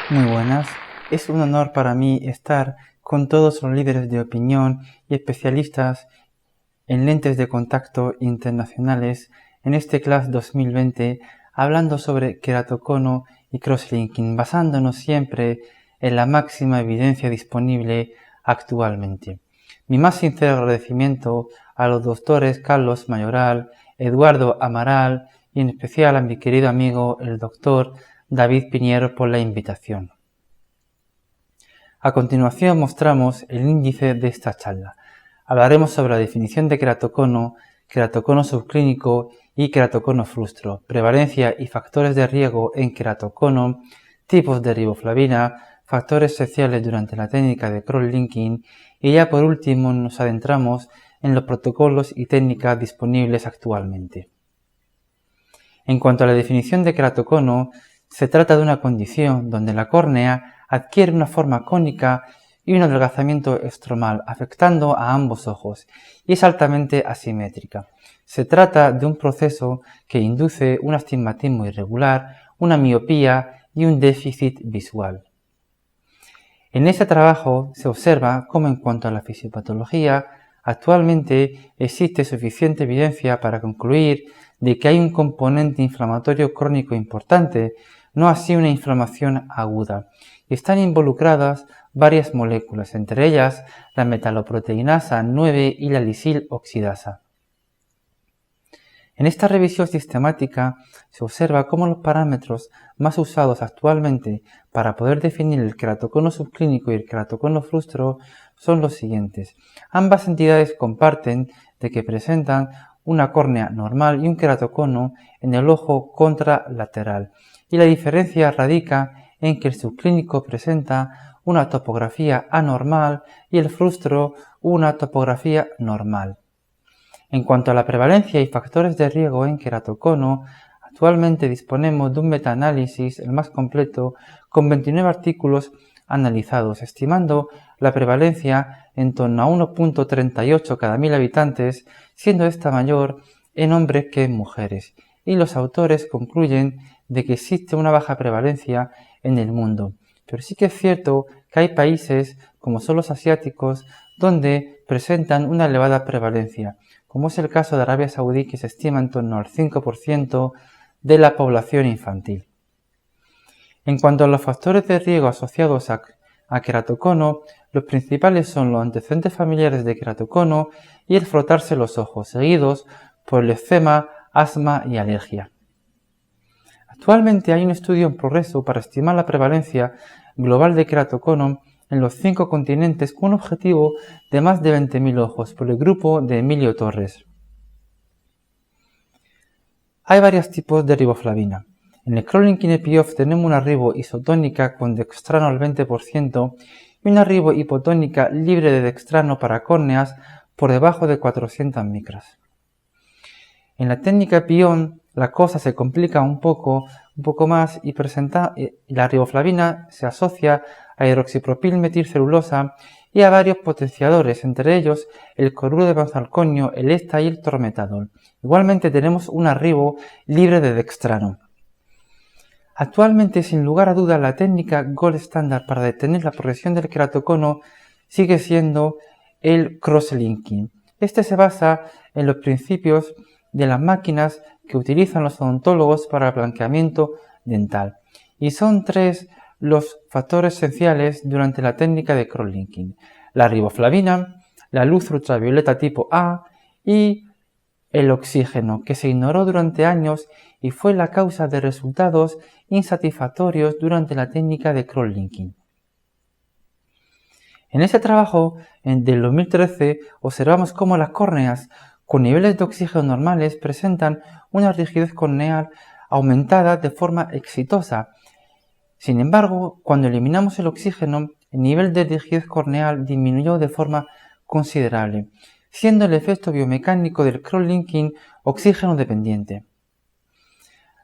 Muy buenas, es un honor para mí estar con todos los líderes de opinión y especialistas en lentes de contacto internacionales en este CLAS 2020 hablando sobre queratocono y crosslinking, basándonos siempre en la máxima evidencia disponible actualmente. Mi más sincero agradecimiento a los doctores Carlos Mayoral, Eduardo Amaral y en especial a mi querido amigo el doctor David Piñero por la invitación. A continuación mostramos el índice de esta charla. Hablaremos sobre la definición de queratocono subclínico y queratocono frustro, prevalencia y factores de riesgo en queratocono, tipos de riboflavina, factores esenciales durante la técnica de crosslinking y ya por último nos adentramos en los protocolos y técnicas disponibles actualmente. En cuanto a la definición de queratocono, se trata de una condición donde la córnea adquiere una forma cónica y un adelgazamiento estromal, afectando a ambos ojos, y es altamente asimétrica. Se trata de un proceso que induce un astigmatismo irregular, una miopía y un déficit visual. En este trabajo se observa cómo en cuanto a la fisiopatología, actualmente existe suficiente evidencia para concluir de que hay un componente inflamatorio crónico importante, no así una inflamación aguda. Están involucradas varias moléculas, entre ellas la metaloproteinasa 9 y la lisil oxidasa. En esta revisión sistemática se observa cómo los parámetros más usados actualmente para poder definir el queratocono subclínico y el queratocono frustro son los siguientes. Ambas entidades comparten de que presentan una córnea normal y un queratocono en el ojo contralateral, y la diferencia radica en que el subclínico presenta una topografía anormal y el frustro una topografía normal. En cuanto a la prevalencia y factores de riesgo en queratocono, actualmente disponemos de un metaanálisis, el más completo, con 29 artículos analizados, estimando la prevalencia en torno a 1.38 cada 1000 habitantes, siendo esta mayor en hombres que en mujeres, y los autores concluyen de que existe una baja prevalencia en el mundo. Pero sí que es cierto que hay países, como son los asiáticos, donde presentan una elevada prevalencia, como es el caso de Arabia Saudí, que se estima en torno al 5% de la población infantil. En cuanto a los factores de riesgo asociados a queratocono, los principales son los antecedentes familiares de queratocono y el frotarse los ojos, seguidos por el eczema, asma y alergia. Actualmente hay un estudio en progreso para estimar la prevalencia global de queratocono en los 5 continentes con un objetivo de más de 20.000 ojos por el grupo de Emilio Torres. Hay varios tipos de riboflavina. En el crosslinking EpiOff tenemos una ribo isotónica con dextrano al 20% y una ribo hipotónica libre de dextrano para córneas por debajo de 400 micras. En la técnica EpiOn la cosa se complica un poco más y la riboflavina se asocia a hidroxipropilmetilcelulosa y a varios potenciadores, entre ellos el cloruro de benzalconio, el ESTA y el tormetadol. Igualmente tenemos una ribo libre de dextrano. Actualmente, sin lugar a dudas, la técnica gold standard para detener la progresión del queratocono sigue siendo el crosslinking. Este se basa en los principios de las máquinas que utilizan los odontólogos para el blanqueamiento dental. Y son 3 los factores esenciales durante la técnica de crosslinking: la riboflavina, la luz ultravioleta tipo A y el oxígeno, que se ignoró durante años y fue la causa de resultados insatisfactorios durante la técnica de crosslinking. En ese trabajo del 2013 observamos cómo las córneas con niveles de oxígeno normales presentan una rigidez corneal aumentada de forma exitosa. Sin embargo, cuando eliminamos el oxígeno, el nivel de rigidez corneal disminuyó de forma considerable, siendo el efecto biomecánico del crosslinking oxígeno dependiente.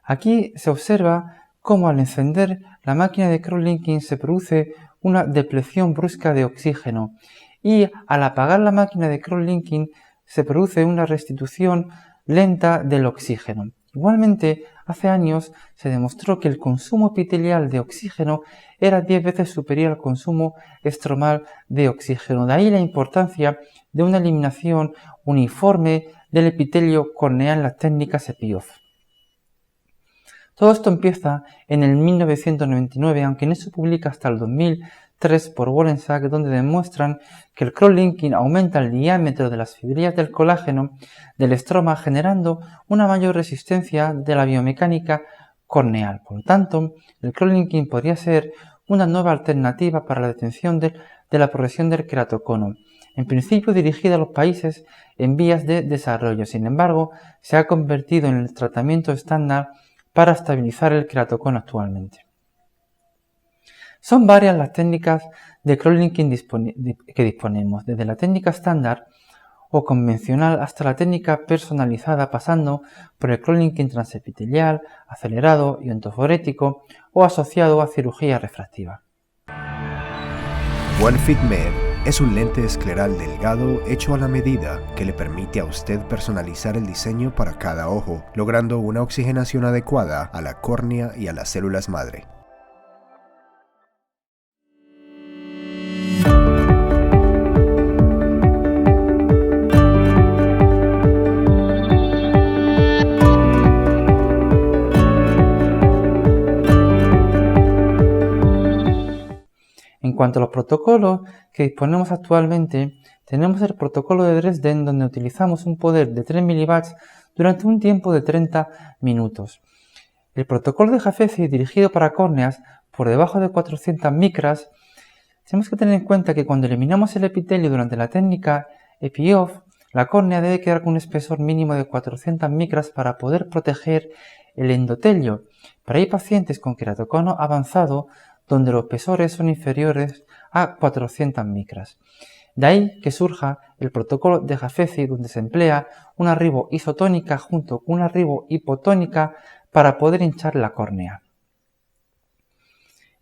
Aquí se observa cómo al encender la máquina de crosslinking se produce una depleción brusca de oxígeno y al apagar la máquina de crosslinking se produce una restitución lenta del oxígeno. Igualmente, hace años se demostró que el consumo epitelial de oxígeno era 10 veces superior al consumo estromal de oxígeno. De ahí la importancia de una eliminación uniforme del epitelio corneal en las técnicas EPIOF. Todo esto empieza en el 1999, aunque no se publica hasta el 2003 por Wollensak, donde demuestran que el cross-linking aumenta el diámetro de las fibrillas del colágeno del estroma, generando una mayor resistencia de la biomecánica corneal. Por lo tanto, el cross-linking podría ser una nueva alternativa para la detención de la progresión del queratocono, en principio dirigida a los países en vías de desarrollo. Sin embargo, se ha convertido en el tratamiento estándar para estabilizar el queratocono actualmente. Son varias las técnicas de cross-linking que disponemos, desde la técnica estándar o convencional hasta la técnica personalizada, pasando por el cross-linking transepitelial, acelerado, iontoforético o asociado a cirugía refractiva. OneFitMed es un lente escleral delgado hecho a la medida que le permite a usted personalizar el diseño para cada ojo, logrando una oxigenación adecuada a la córnea y a las células madre. En cuanto a los protocolos que disponemos actualmente, tenemos el protocolo de Dresden, donde utilizamos un poder de 3 mW durante un tiempo de 30 minutos. El protocolo de Jafezi, dirigido para córneas por debajo de 400 micras, tenemos que tener en cuenta que cuando eliminamos el epitelio durante la técnica EPIOF, la córnea debe quedar con un espesor mínimo de 400 micras para poder proteger el endotelio. Pero hay pacientes con queratocono avanzado donde los espesores son inferiores a 400 micras. De ahí que surja el protocolo de Jafezi, donde se emplea una riboisotónica junto con una ribohipotónica para poder hinchar la córnea.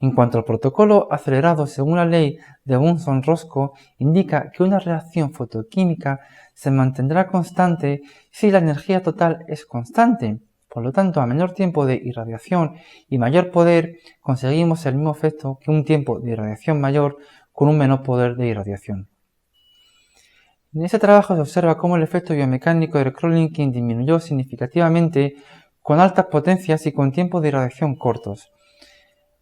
En cuanto al protocolo acelerado, según la ley de Bunsen-Roscoe, indica que una reacción fotoquímica se mantendrá constante si la energía total es constante. Por lo tanto, a menor tiempo de irradiación y mayor poder, conseguimos el mismo efecto que un tiempo de irradiación mayor con un menor poder de irradiación. En este trabajo se observa cómo el efecto biomecánico del cross-linking disminuyó significativamente con altas potencias y con tiempos de irradiación cortos,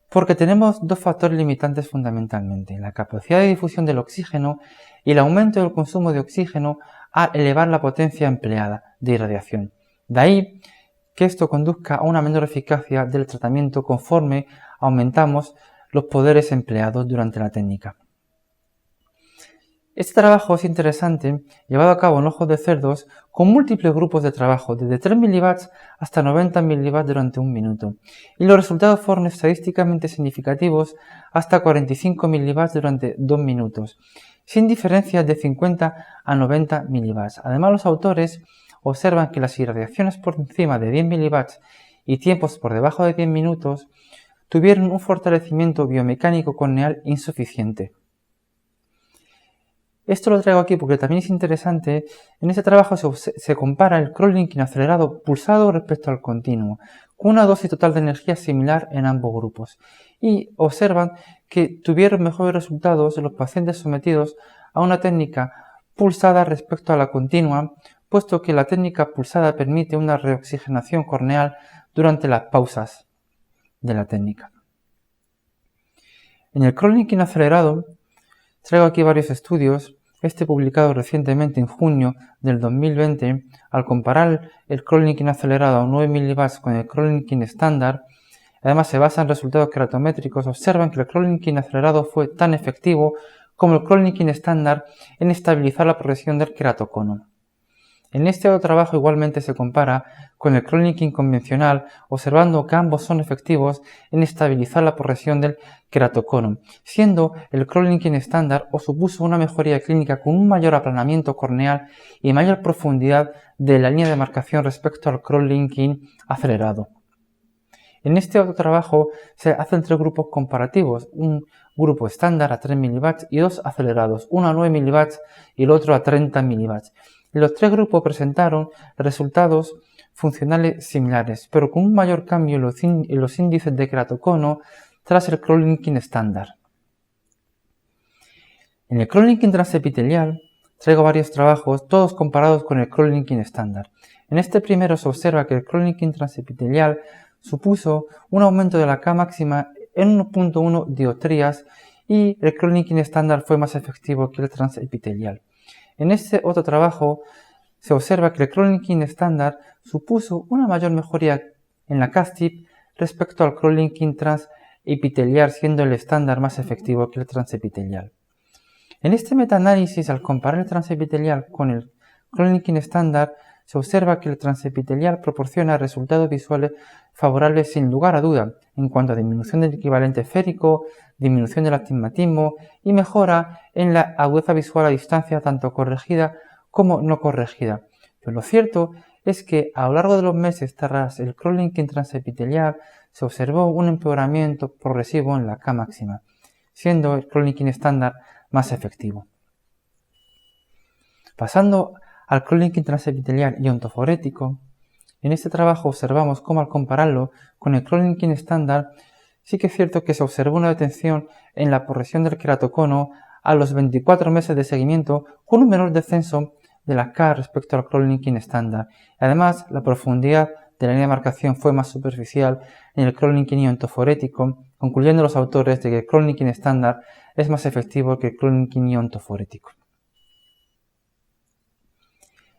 porque tenemos dos factores limitantes fundamentalmente: la capacidad de difusión del oxígeno y el aumento del consumo de oxígeno al elevar la potencia empleada de irradiación. De ahí que esto conduzca a una menor eficacia del tratamiento conforme aumentamos los poderes empleados durante la técnica. Este trabajo es interesante, llevado a cabo en ojos de cerdos con múltiples grupos de trabajo, desde 3 mW hasta 90 mW durante un minuto, y los resultados fueron estadísticamente significativos hasta 45 mW durante 2 minutos, sin diferencias de 50 a 90 mW. Además, los autores observan que las irradiaciones por encima de 10 mW y tiempos por debajo de 10 minutos tuvieron un fortalecimiento biomecánico corneal insuficiente. Esto lo traigo aquí porque también es interesante. En este trabajo se compara el cross-linking acelerado pulsado respecto al continuo, con una dosis total de energía similar en ambos grupos, y observan que tuvieron mejores resultados en los pacientes sometidos a una técnica pulsada respecto a la continua, puesto que la técnica pulsada permite una reoxigenación corneal durante las pausas de la técnica. En el cross-linking acelerado traigo aquí varios estudios, publicado recientemente en junio del 2020, al comparar el cross-linking acelerado a 9 mW con el cross-linking estándar. Además, se basa en resultados keratométricos. Observan que el cross-linking acelerado fue tan efectivo como el cross-linking estándar en estabilizar la progresión del queratocono. En este otro trabajo igualmente se compara con el cross-linking convencional, observando que ambos son efectivos en estabilizar la progresión del queratocono, siendo el cross-linking estándar o supuso una mejoría clínica con un mayor aplanamiento corneal y mayor profundidad de la línea de marcación respecto al cross-linking acelerado. En este otro trabajo se hacen 3 grupos comparativos, un grupo estándar a 3 mW y 2 acelerados, uno a 9 mW y el otro a 30 mW. Los 3 grupos presentaron resultados funcionales similares, pero con un mayor cambio en los índices de queratocono tras el cross-linking estándar. En el cross-linking transepitelial traigo varios trabajos, todos comparados con el cross-linking estándar. En este primero se observa que el cross-linking transepitelial supuso un aumento de la K máxima en 1.1 dioptrías y el cross-linking estándar fue más efectivo que el transepitelial. En este otro trabajo se observa que el cross-linking estándar supuso una mayor mejoría en la CASTIP respecto al cross-linking transepitelial, siendo el estándar más efectivo que el transepitelial. En este metaanálisis, al comparar el transepitelial con el cross-linking estándar, se observa que el transepitelial proporciona resultados visuales favorables sin lugar a duda en cuanto a disminución del equivalente esférico, disminución del astigmatismo y mejora en la agudeza visual a distancia tanto corregida como no corregida. Pero lo cierto es que a lo largo de los meses tras el cross-linking transepitelial se observó un empeoramiento progresivo en la K máxima, siendo el cross-linking estándar más efectivo. Pasando al cross-linking transepitelial y ontoforético, en este trabajo observamos cómo al compararlo con el cross-linking estándar, sí que es cierto que se observó una detención en la progresión del queratocono a los 24 meses de seguimiento con un menor descenso de la K respecto al cross-linking estándar. Además, la profundidad de la línea de marcación fue más superficial en el cross-linking y ontoforético, concluyendo los autores de que el cross-linking estándar es más efectivo que el cross-linking y ontoforético.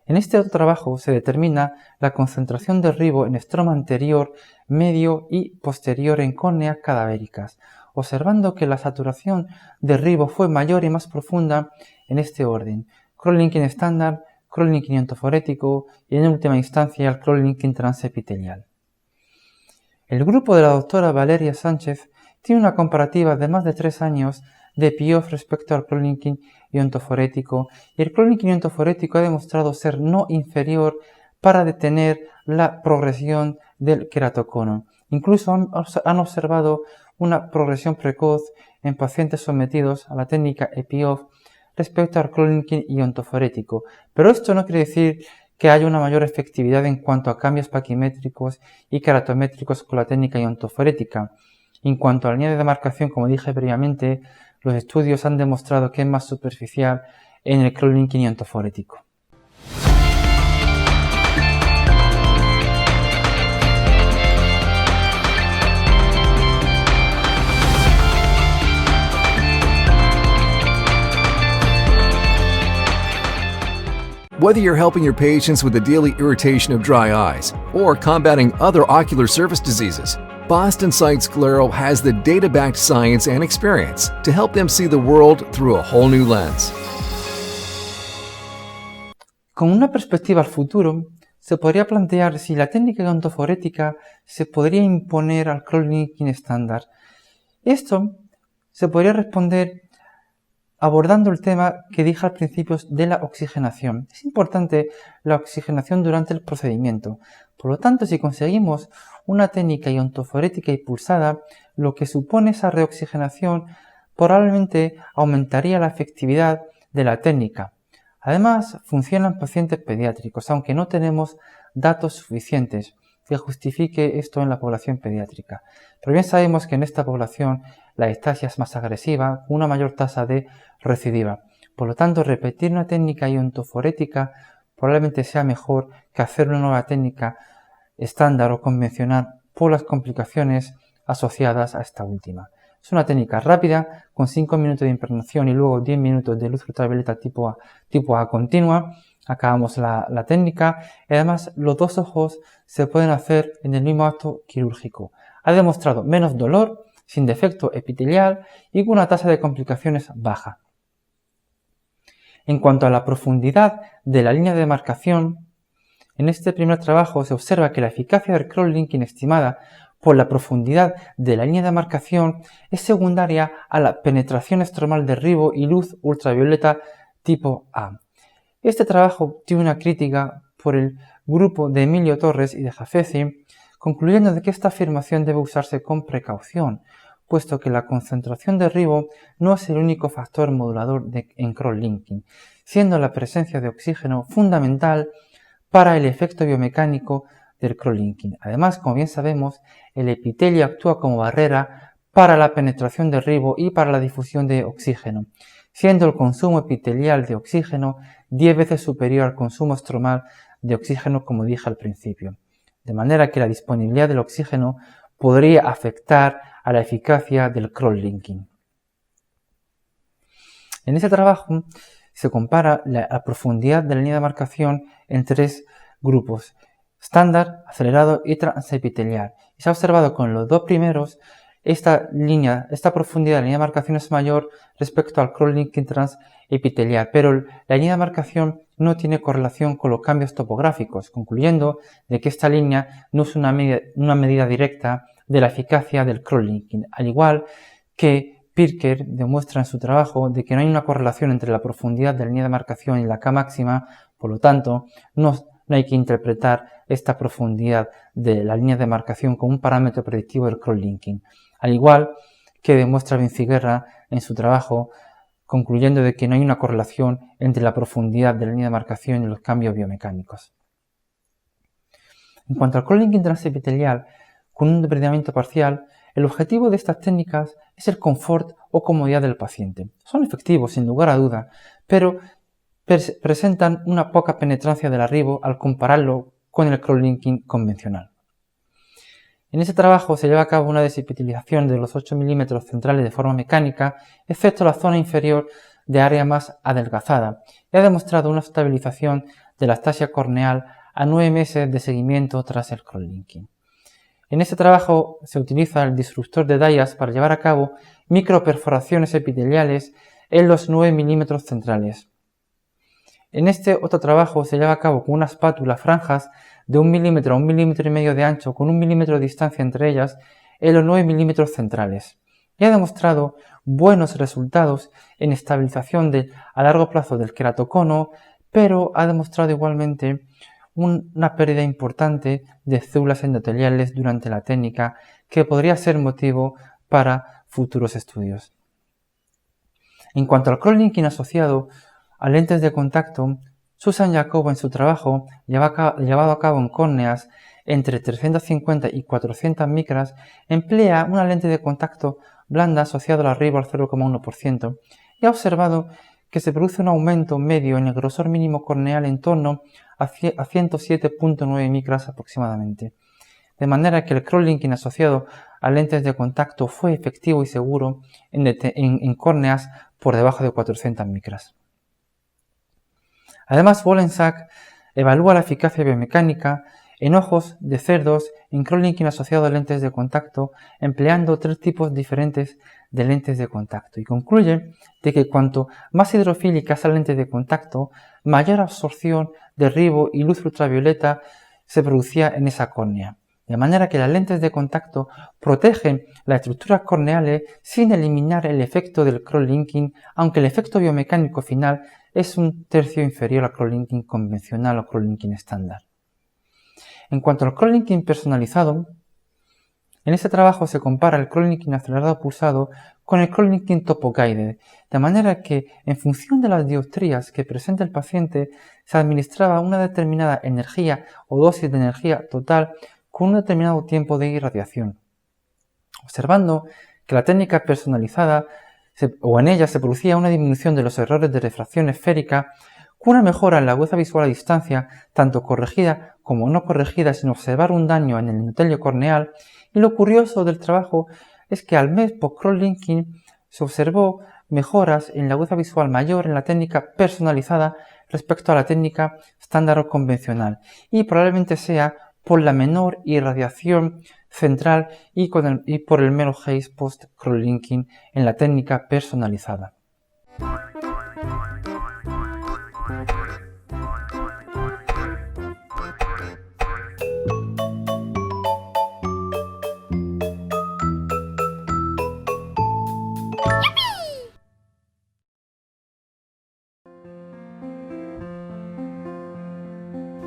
En este otro trabajo se determina la concentración de ribo en estroma anterior, medio y posterior en córneas cadavéricas, observando que la saturación de ribo fue mayor y más profunda en este orden: cross-linking estándar, cross-linking ontoforético y en última instancia el cross-linking transepitelial. El grupo de la doctora Valeria Sánchez tiene una comparativa de más de 3 años de PIOF respecto al cross-linking y ontoforético, y el cross-linking y ontoforético ha demostrado ser no inferior para detener la progresión del queratocono. Incluso han observado una progresión precoz en pacientes sometidos a la técnica EPIOF respecto al cross-linking y ontoforético, pero esto no quiere decir que haya una mayor efectividad en cuanto a cambios paquimétricos y keratométricos con la técnica ontoforética. En cuanto a la línea de demarcación, como dije previamente, los estudios han demostrado que es más superficial en el cross-linking y ontoforético. Whether you're helping your patients with the daily irritation of dry eyes or combating other ocular surface diseases, Boston Sight Sclero has the data-backed science and experience to help them see the world through a whole new lens. Con una perspectiva al futuro, se podría plantear si la técnica ontoforética se podría imponer al cross-linking estándar. Esto se podría responder abordando el tema que dije al principio de la oxigenación. Es importante la oxigenación durante el procedimiento. Por lo tanto, si conseguimos una técnica ontoforética y pulsada, lo que supone esa reoxigenación probablemente aumentaría la efectividad de la técnica. Además, funciona en pacientes pediátricos, aunque no tenemos datos suficientes que justifique esto en la población pediátrica. Pero bien sabemos que en esta población la ectasia es más agresiva, con una mayor tasa de recidiva. Por lo tanto, repetir una técnica ontoforética probablemente sea mejor que hacer una nueva técnica estándar o convencional por las complicaciones asociadas a esta última. Es una técnica rápida, con 5 minutos de impregnación y luego 10 minutos de luz ultravioleta tipo A continua. Acabamos la técnica y además los dos ojos se pueden hacer en el mismo acto quirúrgico. Ha demostrado menos dolor, sin defecto epitelial y con una tasa de complicaciones baja. En cuanto a la profundidad de la línea de demarcación, en este primer trabajo se observa que la eficacia del cross-linking estimada por la profundidad de la línea de demarcación es secundaria a la penetración estromal de ribo y luz ultravioleta tipo A. Este trabajo tiene una crítica por el grupo de Emilio Torres y de Jafezi, concluyendo de que esta afirmación debe usarse con precaución, puesto que la concentración de ribo no es el único factor modulador en cross-linking, siendo la presencia de oxígeno fundamental para el efecto biomecánico del cross-linking. Además, como bien sabemos, el epitelio actúa como barrera para la penetración del ribo y para la difusión de oxígeno, siendo el consumo epitelial de oxígeno 10 veces superior al consumo estromal de oxígeno, como dije al principio. De manera que la disponibilidad del oxígeno podría afectar a la eficacia del cross-linking. En este trabajo se compara la profundidad de la línea de marcación en 3 grupos: estándar, acelerado y transepitelial. Y se ha observado con los 2 primeros esta profundidad de la línea de marcación es mayor respecto al cross-linking transepitelial, pero la línea de marcación no tiene correlación con los cambios topográficos, concluyendo de que esta línea no es una medida directa de la eficacia del cross-linking, al igual que Pirker demuestra en su trabajo de que no hay una correlación entre la profundidad de la línea de marcación y la K máxima, por lo tanto, no hay que interpretar esta profundidad de la línea de marcación como un parámetro predictivo del cross-linking, al igual que demuestra Vinciguerra en su trabajo, concluyendo de que no hay una correlación entre la profundidad de la línea de marcación y los cambios biomecánicos. En cuanto al cross-linking transepitelial con un depredamiento parcial, el objetivo de estas técnicas es el confort o comodidad del paciente. Son efectivos, sin lugar a duda, pero presentan una poca penetrancia del arribo al compararlo con el cross-linking convencional. En este trabajo se lleva a cabo una desepitelización de los 8 milímetros centrales de forma mecánica, excepto la zona inferior de área más adelgazada, y ha demostrado una estabilización de la astasia corneal a 9 meses de seguimiento tras el cross-linking. En este trabajo se utiliza el disruptor de Dias para llevar a cabo microperforaciones epiteliales en los 9 milímetros centrales. En este otro trabajo se lleva a cabo con una espátula franjas de 1 milímetro a 1,5 milímetros de ancho con 1 milímetro de distancia entre ellas en los 9 milímetros centrales, y ha demostrado buenos resultados en estabilización a largo plazo del queratocono, pero ha demostrado igualmente una pérdida importante de células endoteliales durante la técnica que podría ser motivo para futuros estudios. En cuanto al cross-linking asociado a lentes de contacto, Susan Jacobo en su trabajo llevado a cabo en córneas entre 350 y 400 micras emplea una lente de contacto blanda asociada al arribo al 0,1% y ha observado que se produce un aumento medio en el grosor mínimo corneal en torno a 107.9 micras aproximadamente, de manera que el cross-linking asociado a lentes de contacto fue efectivo y seguro en córneas por debajo de 400 micras. Además, Wollensack evalúa la eficacia biomecánica en ojos de cerdos en cross-linking asociado a lentes de contacto empleando 3 tipos diferentes de lentes de contacto y concluye de que cuanto más hidrofílica es la lente de contacto, mayor absorción de ribo y luz ultravioleta se producía en esa córnea. De manera que las lentes de contacto protegen las estructuras corneales sin eliminar el efecto del cross-linking, aunque el efecto biomecánico final es un tercio inferior al cross-linking convencional o cross-linking estándar. En cuanto al cross-linking personalizado, en este trabajo se compara el cross-linking acelerado pulsado con el cross-linking topo-guided, de manera que en función de las dioptrías que presenta el paciente se administraba una determinada energía o dosis de energía total con un determinado tiempo de irradiación, observando que la técnica personalizada en ella se producía una disminución de los errores de refracción esférica con una mejora en la agudeza visual a distancia, tanto corregida como no corregida, sin observar un daño en el endotelio corneal. Y lo curioso del trabajo es que al mes post cross-linking se observó mejoras en la agudeza visual mayor en la técnica personalizada respecto a la técnica estándar o convencional, y probablemente sea por la menor irradiación central y por el mero haze post cross-linking en la técnica personalizada.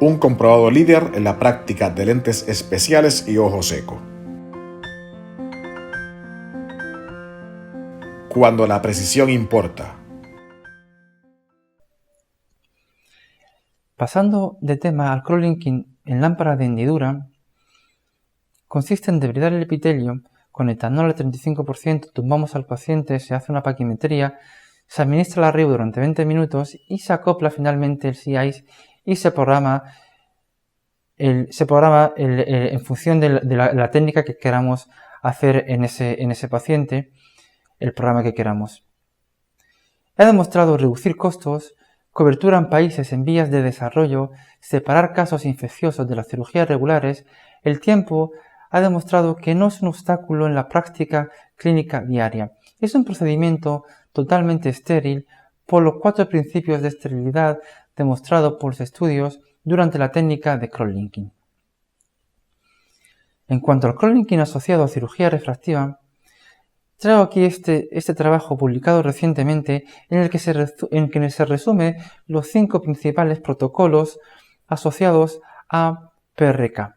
Un comprobado líder en la práctica de lentes especiales y ojo seco. Cuando la precisión importa. Pasando de tema al cross-linking en lámparas de hendidura consiste en debridar el epitelio con etanol al 35%, tumbamos al paciente, se hace una paquimetría, se administra la RIU durante 20 minutos y se acopla finalmente el C-ICE y se programa en función de la técnica que queramos hacer en ese paciente, el programa que queramos. Ha demostrado reducir costos, cobertura en países en vías de desarrollo, separar casos infecciosos de las cirugías regulares. El tiempo ha demostrado que no es un obstáculo en la práctica clínica diaria. Es un procedimiento totalmente estéril por los 4 principios de esterilidad demostrados por los estudios durante la técnica de cross-linking. En cuanto al cross-linking asociado a cirugía refractiva, traigo aquí este trabajo publicado recientemente en el que se resume los 5 principales protocolos asociados a PRK.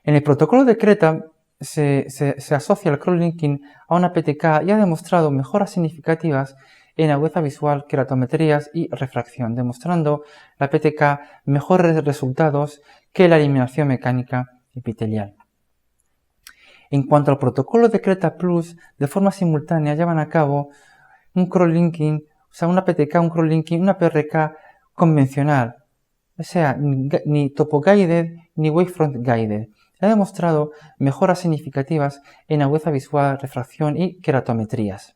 En el protocolo de Creta se asocia el cross-linking a una PTK y ha demostrado mejoras significativas en agudeza visual, queratometrías y refracción, demostrando la PTK mejores resultados que la eliminación mecánica epitelial. En cuanto al protocolo de Creta Plus, de forma simultánea llevan a cabo un cross-linking, o sea, una PTK, un cross-linking, una PRK convencional, o sea, ni topo-guided ni wavefront-guided. Ha demostrado mejoras significativas en agudeza visual, refracción y queratometrías.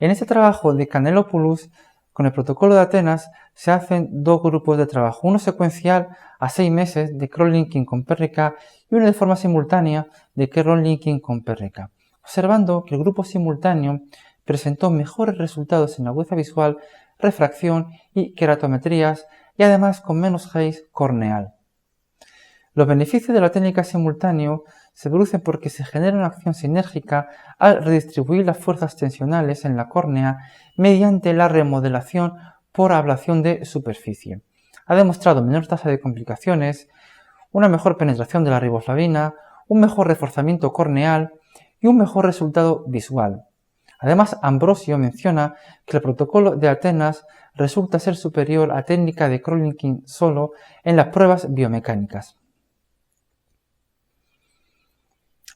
En este trabajo de Canelopoulos, con el protocolo de Atenas, se hacen 2 grupos de trabajo, uno secuencial a 6 meses de cross-linking con PRK y uno de forma simultánea de cross-linking con PRK, observando que el grupo simultáneo presentó mejores resultados en agudeza visual, refracción y queratometrías y además con menos haze corneal. Los beneficios de la técnica simultáneo se producen porque se genera una acción sinérgica al redistribuir las fuerzas tensionales en la córnea mediante la remodelación por ablación de superficie. Ha demostrado menor tasa de complicaciones, una mejor penetración de la riboflavina, un mejor reforzamiento corneal y un mejor resultado visual. Además, Ambrosio menciona que el protocolo de Atenas resulta ser superior a técnica de cross-linking solo en las pruebas biomecánicas.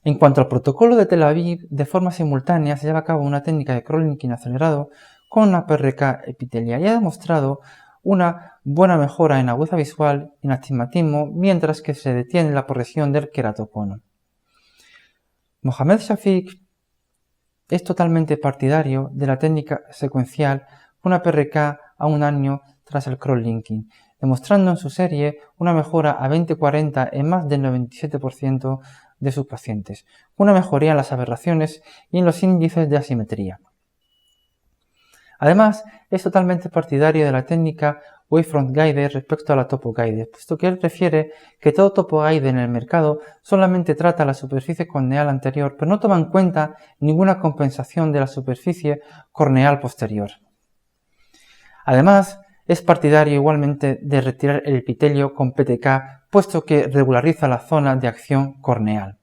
En cuanto al protocolo de Tel Aviv, de forma simultánea se lleva a cabo una técnica de cross-linking acelerado con una PRK epitelial y ha demostrado una buena mejora en agudeza visual y en astigmatismo, mientras que se detiene la progresión del queratocono. Mohamed Shafiq es totalmente partidario de la técnica secuencial con una PRK a 1 año tras el cross-linking, demostrando en su serie una mejora a 20-40 en más del 97% de sus pacientes, una mejoría en las aberraciones y en los índices de asimetría. Además, es totalmente partidario de la técnica wavefront guided respecto a la topo guided, puesto que él refiere que todo topo guided en el mercado solamente trata la superficie corneal anterior, pero no toma en cuenta ninguna compensación de la superficie corneal posterior. Además, es partidario igualmente de retirar el epitelio con PTK, puesto que regulariza la zona de acción corneal.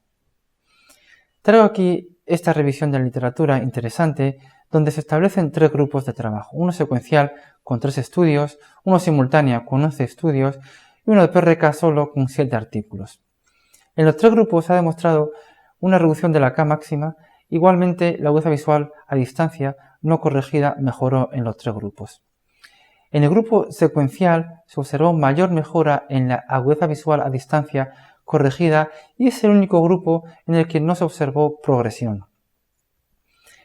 Traigo aquí esta revisión de la literatura interesante, donde se establecen 3 grupos de trabajo, uno secuencial con 3 estudios, uno simultáneo con 11 estudios y uno de PRK solo con 7 artículos. En los 3 grupos se ha demostrado una reducción de la K máxima, igualmente la agudeza visual a distancia no corregida mejoró en los 3 grupos. En el grupo secuencial se observó mayor mejora en la agudeza visual a distancia corregida y es el único grupo en el que no se observó progresión.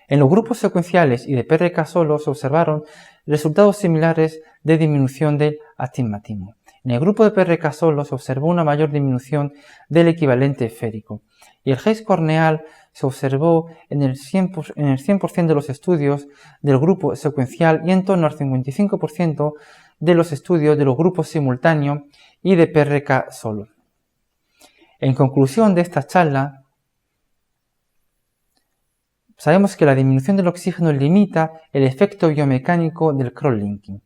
En los grupos secuenciales y de PRK solo se observaron resultados similares de disminución del astigmatismo. En el grupo de PRK solo se observó una mayor disminución del equivalente esférico y el haze corneal se observó en el 100% de los estudios del grupo secuencial y en torno al 55% de los estudios de los grupos simultáneos y de PRK solo. En conclusión de esta charla, sabemos que la disminución del oxígeno limita el efecto biomecánico del cross-linking.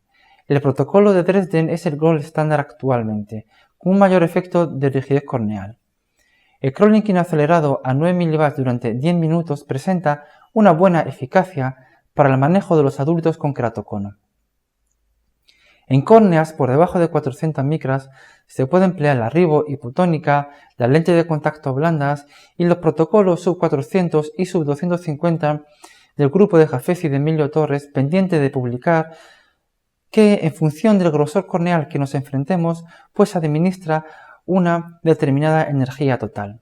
El protocolo de Dresden es el gold estándar actualmente, con un mayor efecto de rigidez corneal. El cross-linking acelerado a 9 mV durante 10 minutos presenta una buena eficacia para el manejo de los adultos con queratocono. En córneas por debajo de 400 micras se puede emplear la ribohipotónica, las lentes de contacto blandas y los protocolos sub 400 y sub 250 del grupo de Jafez y de Emilio Torres, pendiente de publicar, que en función del grosor corneal que nos enfrentemos, pues administra una determinada energía total.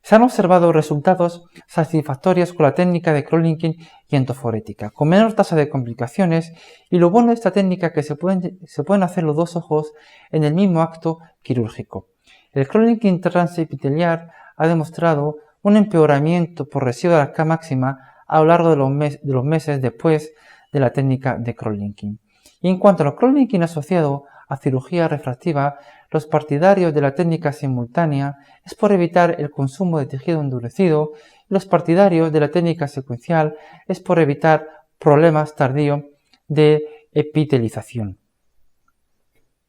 Se han observado resultados satisfactorios con la técnica de Krolinking y entoforética, con menor tasa de complicaciones, y lo bueno de esta técnica es que se pueden hacer los dos ojos en el mismo acto quirúrgico. El Krolinking transepiteliar ha demostrado un empeoramiento progresivo de la K máxima a lo largo de los meses después de la técnica de Krolinking. Y en cuanto a los Krolinking asociado a cirugía refractiva, los partidarios de la técnica simultánea es por evitar el consumo de tejido endurecido, y los partidarios de la técnica secuencial es por evitar problemas tardíos de epitelización.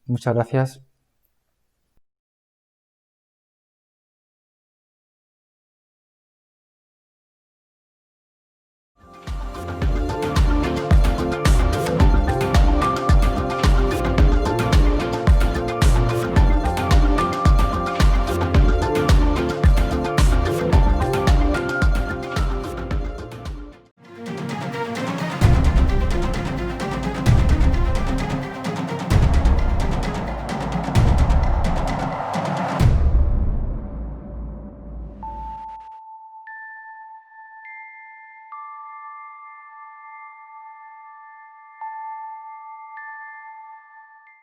Muchas gracias.